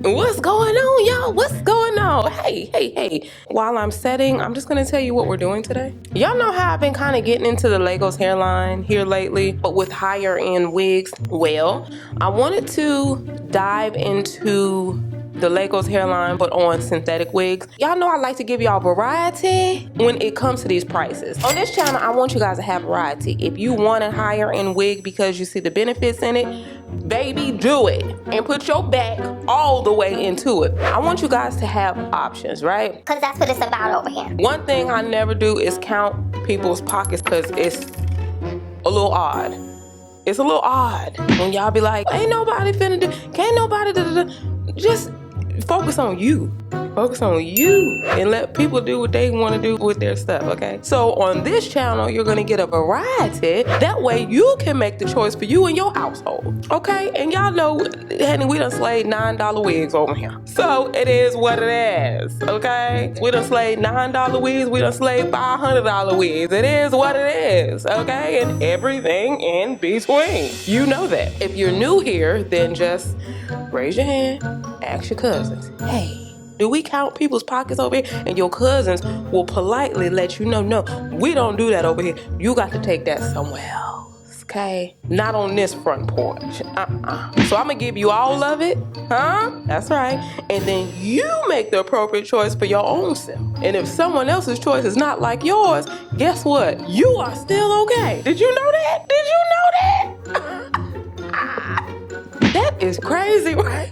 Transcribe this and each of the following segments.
What's going on, y'all? What's going on? Hey. While I'm setting, I'm just gonna tell you what we're doing today. Y'all know how I've been kind of getting into the Legos hairline here lately, but with higher end wigs. Well, I wanted to dive into the Legos hairline, but on synthetic wigs. Y'all know I like to give y'all variety when it comes to these prices. On this channel, I want you guys to have variety. If you want a higher end wig because you see the benefits in it, baby, do it. And put your back all the way into it. I want you guys to have options, right? Because that's what it's about over here. One thing I never do is count people's pockets because it's a little odd. It's a little odd when y'all be like, ain't nobody finna do, can't nobody do. Just focus on you. Focus on you and let people do what they want to do with their stuff, okay? So on this channel, you're gonna get a variety. That way you can make the choice for you and your household, okay? And y'all know, honey, we done slayed $9 wigs over here. So it is what it is, okay? We done slayed $9 wigs, we done slayed $500 wigs. It is what it is, okay? And everything in between. You know that. If you're new here, then just raise your hand, ask your cousins, hey, do we count people's pockets over here? And your cousins will politely let you know, no, we don't do that over here. You got to take that somewhere else, okay? Not on this front porch. So I'm gonna give you all of it, huh? That's right. And then you make the appropriate choice for your own self. And if someone else's choice is not like yours, guess what? You are still okay. Did you know that? Did you know that? That is crazy, right?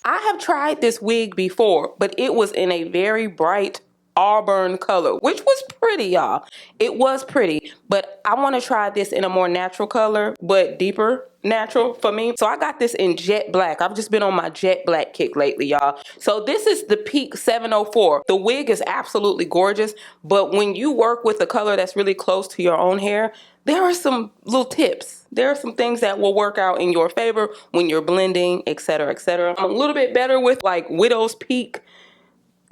I have tried this wig before, but it was in a very bright auburn color, which was pretty, y'all. It was pretty, but I want to try this in a more natural color, but deeper natural for me. So I got this in jet black. I've just been on my jet black kick lately, y'all. So this is the Peak 704. The wig is absolutely gorgeous, but when you work with a color that's really close to your own hair, there are some little tips. There are some things that will work out in your favor when you're blending, etc., etc. I'm a little bit better with like Widow's Peak,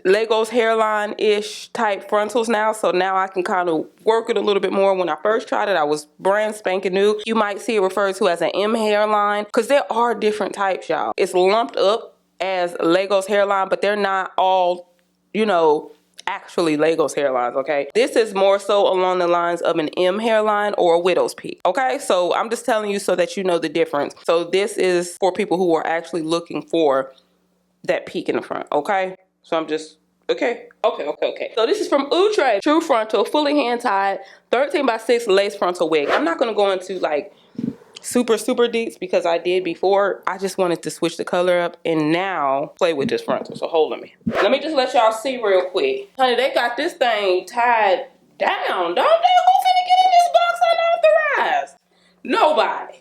Legos hairline-ish type frontals now, so now I can kind of work it a little bit more. When I first tried it, I was brand spanking new. You might see it referred to as an M hairline, because there are different types, y'all. It's lumped up as Legos hairline, but they're not all, you know, actually Legos hairlines, okay? This is more so along the lines of an M hairline or a Widow's Peak, okay? So I'm just telling you so that you know the difference. So this is for people who are actually looking for that peak in the front, okay? So I'm just, okay. So this is from Outre, true frontal, fully hand-tied, 13x6 lace frontal wig. I'm not gonna go into like super deeps because I did before. I just wanted to switch the color up and now play with this frontal. So hold on me. Let me just let y'all see real quick. Honey, they got this thing tied down, don't they? Who finna get in this box unauthorized? Nobody.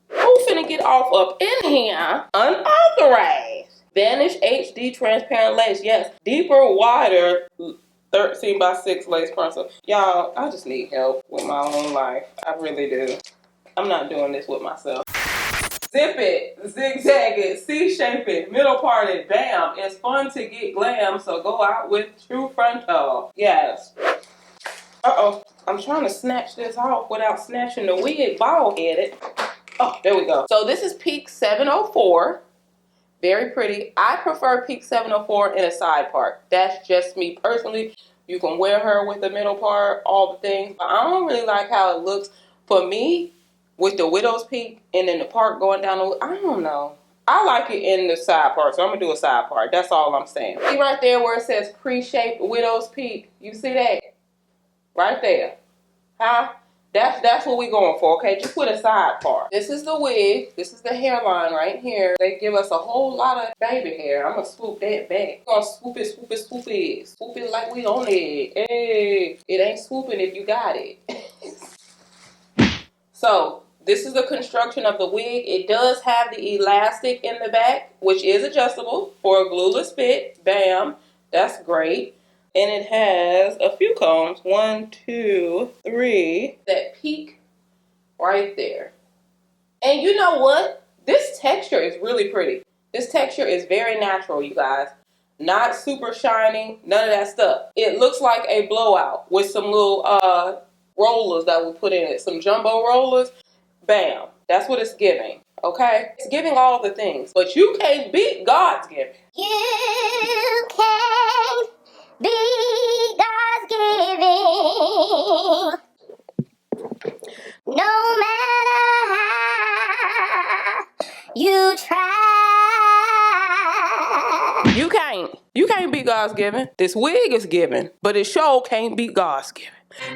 Who finna get off up in here unauthorized? Vanish HD transparent lace. Yes, deeper, wider 13x6 lace frontal. Y'all, I just need help with my own life. I really do. I'm not doing this with myself. Zip it, zigzag it, C-shape it, middle part it, bam. It's fun to get glam, so go out with true frontal. Yes. Uh-oh, I'm trying to snatch this off without snatching the wig bald-headed. Oh, there we go. So this is Peak 704. Very pretty. I prefer Peak 704 in a side part. That's just me personally. You can wear her with the middle part, all the things. But I don't really like how it looks for me with the Widow's Peak and then the part going down the, I don't know. I like it in the side part, so I'm gonna do a side part. That's all I'm saying. See right there where it says pre-shaped Widow's Peak? You see that? Right there. Huh? That's what we going for, okay? Just with a side part. This is the wig. This is the hairline right here. They give us a whole lot of baby hair. I'm gonna swoop that back. We're gonna swoop it. Swoop it like we on it. Hey, it ain't swooping if you got it. So, this is the construction of the wig. It does have the elastic in the back, which is adjustable for a glueless fit. Bam. That's great. And it has a few combs, 1, 2, 3, that peak right there. And you know what? This texture is really pretty. This texture is very natural, you guys. Not super shiny, none of that stuff. It looks like a blowout with some little rollers that we put in it. Some jumbo rollers. Bam. That's what it's giving. Okay? It's giving all the things, but you can't beat God's giving. You can't beat God's giving. No matter how you try. You can't beat God's giving. This wig is giving, but it sure can't beat God's giving.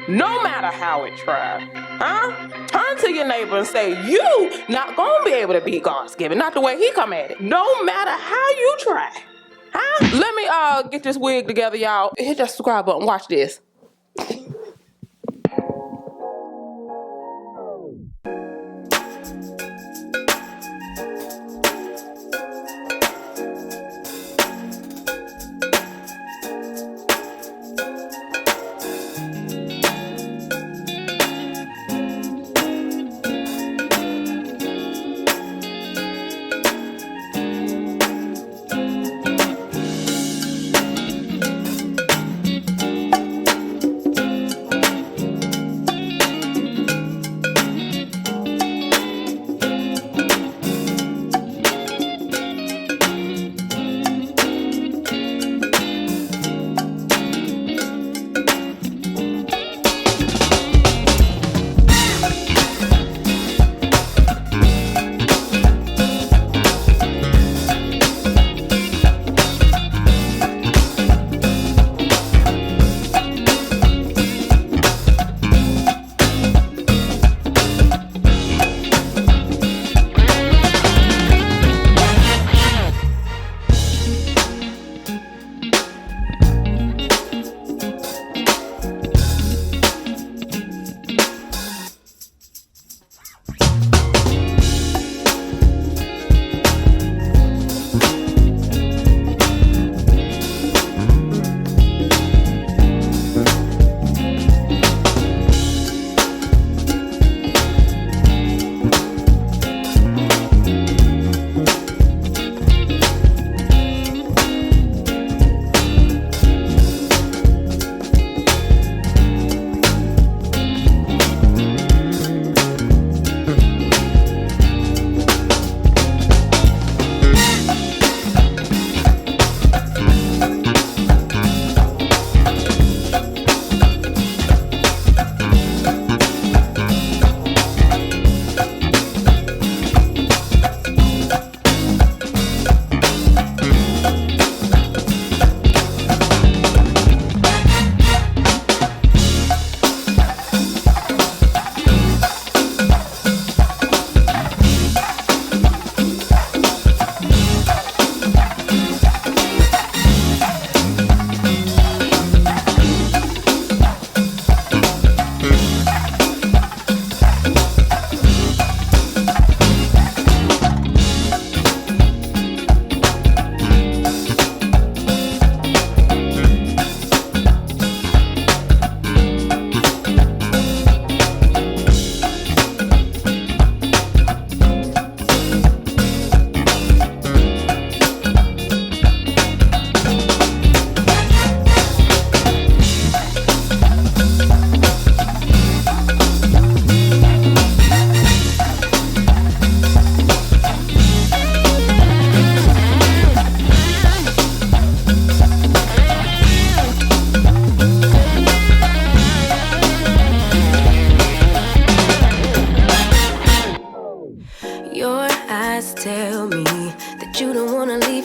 No matter how it tries. Huh? Turn to your neighbor and say, you not gonna be able to beat God's giving. Not the way he come at it. No matter how you try. Huh? Let me get this wig together, y'all. Hit that subscribe button. Watch this.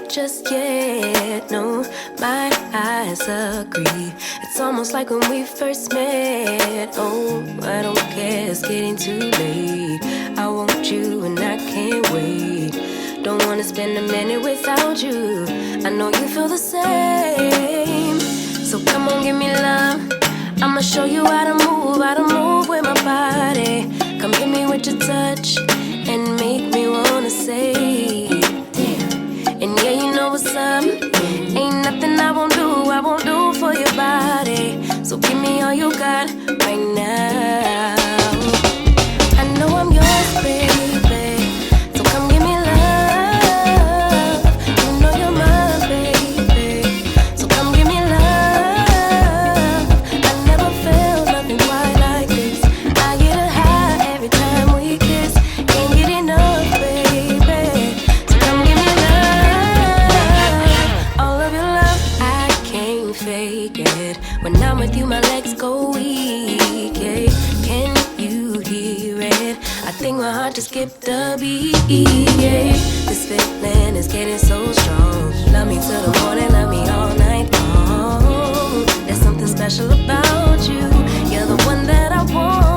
just yet. No, my eyes agree. It's almost like when we first met. Oh, I don't care, it's getting too late. I want you and I can't wait. Don't wanna spend a minute without you. I know you feel the same. So come on, give me love. I'ma show you how to move with my body. Come hit me with your touch and make me wanna say, damn. And yeah, you know what's up. Ain't nothing I won't do for your body. So give me all you got right now. I know I'm yours, baby. So come give me love. You know you're mine, baby. So come give me love. I never felt nothing quite like this. I get a high every time we kiss. Can't get enough, baby. think my heart just skipped a beat. Yeah. This feeling is getting so strong. Love me till the morning, love me all night long. There's something special about you. You're the one that I want.